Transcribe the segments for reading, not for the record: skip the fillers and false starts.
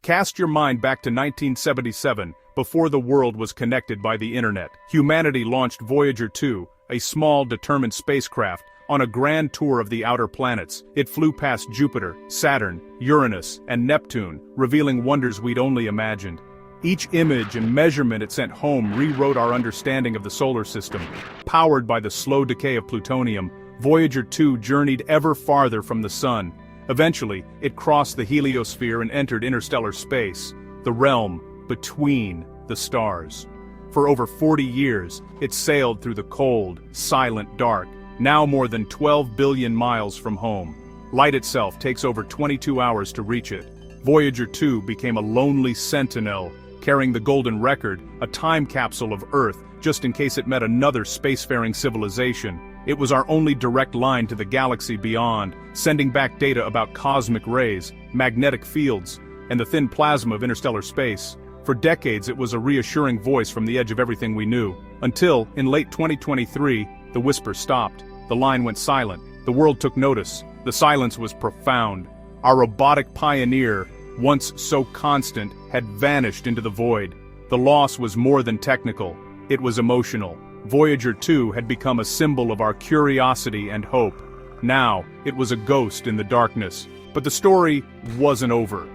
Cast your mind back to 1977, before the world was connected by the internet. Humanity launched Voyager 2, a small, determined spacecraft, on a grand tour of the outer planets. It flew past Jupiter, Saturn, Uranus, and Neptune, revealing wonders we'd only imagined. Each image and measurement it sent home rewrote our understanding of the solar system. Powered by the slow decay of plutonium, Voyager 2 journeyed ever farther from the sun. Eventually, it crossed the heliosphere and entered interstellar space, the realm between the stars. For over 40 years, it sailed through the cold, silent dark, now more than 12 billion miles from home. Light itself takes over 22 hours to reach it. Voyager 2 became a lonely sentinel, carrying the golden record, a time capsule of Earth, just in case it met another spacefaring civilization. It was our only direct line to the galaxy beyond, sending back data about cosmic rays, magnetic fields, and the thin plasma of interstellar space. For decades it was a reassuring voice from the edge of everything we knew. Until, in late 2023, the whisper stopped. The line went silent. The world took notice. The silence was profound. Our robotic pioneer, once so constant, had vanished into the void. The loss was more than technical. It was emotional. Voyager 2 had become a symbol of our curiosity and hope. Now, it was a ghost in the darkness. But the story wasn't over.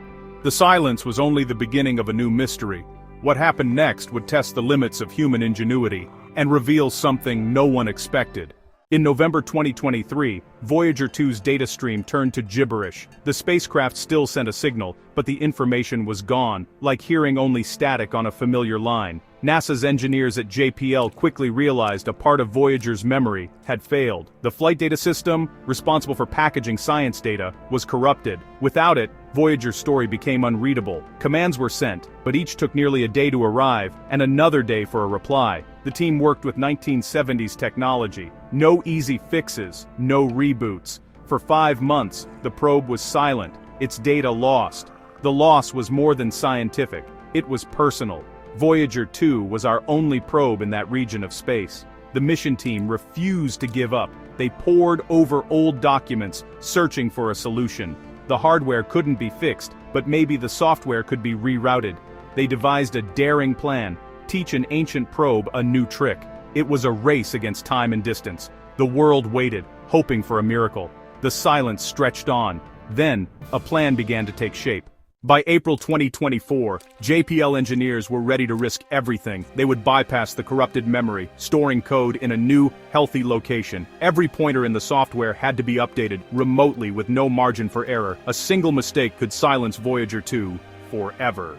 The silence was only the beginning of a new mystery. What happened next would test the limits of human ingenuity and reveal something no one expected. In November 2023, Voyager 2's data stream turned to gibberish. The spacecraft still sent a signal, but the information was gone, like hearing only static on a familiar line. NASA's engineers at JPL quickly realized a part of Voyager's memory had failed. The flight data system, responsible for packaging science data, was corrupted. Without it, Voyager's story became unreadable. Commands were sent, but each took nearly a day to arrive, and another day for a reply. The team worked with 1970s technology. No easy fixes, no reboots. For 5 months, the probe was silent, its data lost. The loss was more than scientific, it was personal. Voyager 2 was our only probe in that region of space. The mission team refused to give up. They pored over old documents, searching for a solution. The hardware couldn't be fixed, but maybe the software could be rerouted. They devised a daring plan: teach an ancient probe a new trick. It was a race against time and distance. The world waited, hoping for a miracle. The silence stretched on. Then, a plan began to take shape. By April 2024, JPL engineers were ready to risk everything. They would bypass the corrupted memory, storing code in a new, healthy location. Every pointer in the software had to be updated, remotely with no margin for error. A single mistake could silence Voyager 2 forever.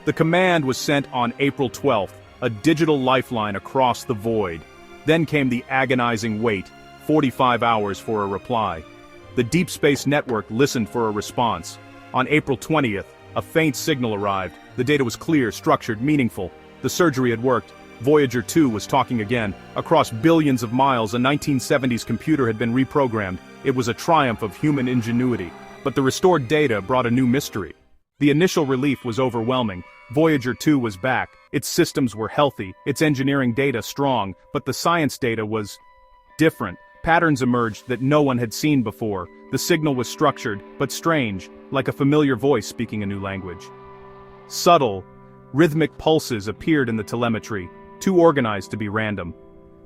The command was sent on April 12th, a digital lifeline across the void. Then came the agonizing wait, 45 hours for a reply. The Deep Space Network listened for a response. On April 20th, a faint signal arrived. The data was clear, structured, meaningful. The surgery had worked. Voyager 2 was talking again. Across billions of miles, a 1970s computer had been reprogrammed. It was a triumph of human ingenuity. But the restored data brought a new mystery. The initial relief was overwhelming. Voyager 2 was back. Its systems were healthy, its engineering data strong, but the science data was different. Patterns emerged that no one had seen before. The signal was structured, but strange, like a familiar voice speaking a new language. Subtle, rhythmic pulses appeared in the telemetry, too organized to be random.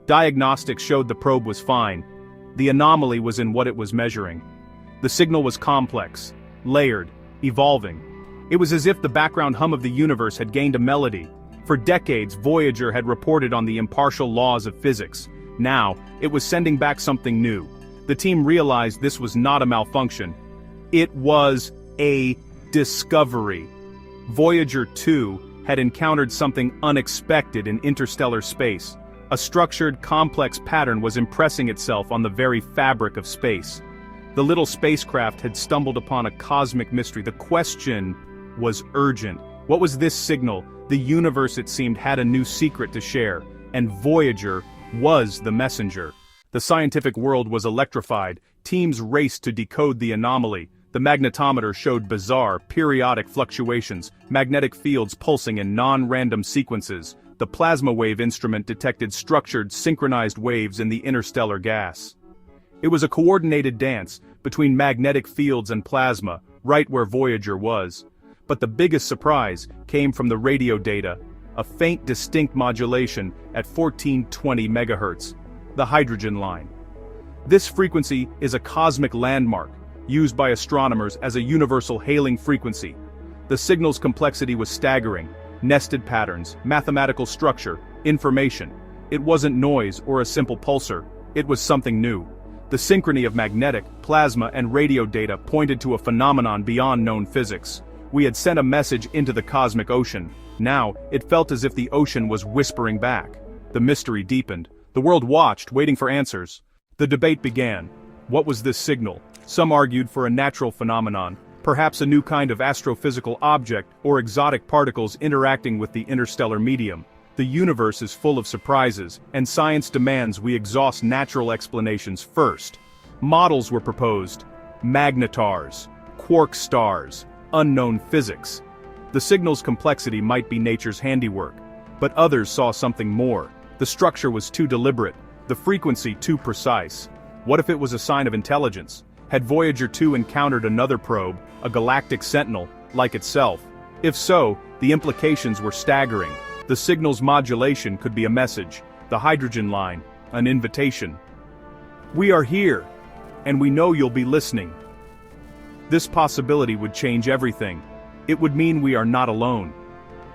Diagnostics showed the probe was fine. The anomaly was in what it was measuring. The signal was complex, layered, evolving. It was as if the background hum of the universe had gained a melody. For decades, Voyager had reported on the impartial laws of physics. Now, it was sending back something new. The team realized this was not a malfunction. It was a discovery. Voyager 2 had encountered something unexpected in interstellar space. A structured, complex pattern was impressing itself on the very fabric of space. The little spacecraft had stumbled upon a cosmic mystery. The question was urgent. What was this signal? The universe, it seemed, had a new secret to share, and Voyager was the messenger. The scientific world was electrified. Teams raced to decode the anomaly. The magnetometer showed bizarre, periodic fluctuations, magnetic fields pulsing in non-random sequences. The plasma wave instrument detected structured, synchronized waves in the interstellar gas. It was a coordinated dance between magnetic fields and plasma, right where Voyager was. But the biggest surprise came from the radio data, a faint distinct modulation at 1420 MHz, the hydrogen line. This frequency is a cosmic landmark, used by astronomers as a universal hailing frequency. The signal's complexity was staggering: nested patterns, mathematical structure, information. It wasn't noise or a simple pulsar, it was something new. The synchrony of magnetic, plasma and radio data pointed to a phenomenon beyond known physics. We had sent a message into the cosmic ocean. Now, it felt as if the ocean was whispering back. The mystery deepened. The world watched, waiting for answers. The debate began. What was this signal? Some argued for a natural phenomenon, perhaps a new kind of astrophysical object or exotic particles interacting with the interstellar medium. The universe is full of surprises, and science demands we exhaust natural explanations first. Models were proposed: magnetars, quark stars, unknown physics. The signal's complexity might be nature's handiwork, but others saw something more. The structure was too deliberate, the frequency too precise. What if it was a sign of intelligence? Had Voyager 2 encountered another probe, a galactic sentinel, like itself? If so, the implications were staggering. The signal's modulation could be a message, the hydrogen line, an invitation. We are here, and we know you'll be listening. This possibility would change everything. It would mean we are not alone.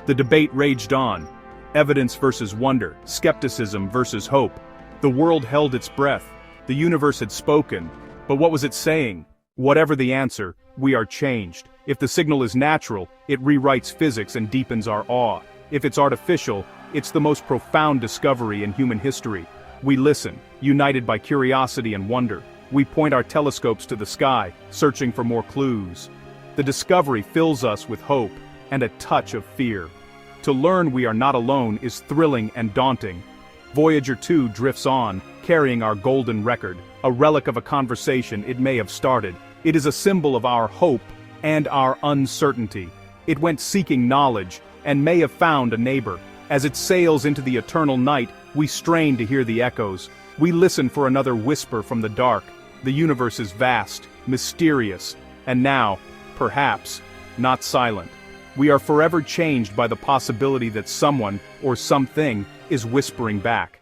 The debate raged on. Evidence versus wonder, skepticism versus hope. The world held its breath. The universe had spoken. But what was it saying? Whatever the answer, we are changed. If the signal is natural, it rewrites physics and deepens our awe. If it's artificial, it's the most profound discovery in human history. We listen, united by curiosity and wonder. We point our telescopes to the sky, searching for more clues. The discovery fills us with hope and a touch of fear. To learn we are not alone is thrilling and daunting. Voyager 2 drifts on, carrying our golden record, a relic of a conversation it may have started. It is a symbol of our hope and our uncertainty. It went seeking knowledge and may have found a neighbor. As it sails into the eternal night, we strain to hear the echoes. We listen for another whisper from the dark. The universe is vast, mysterious, and now, perhaps, not silent. We are forever changed by the possibility that someone, or something, is whispering back.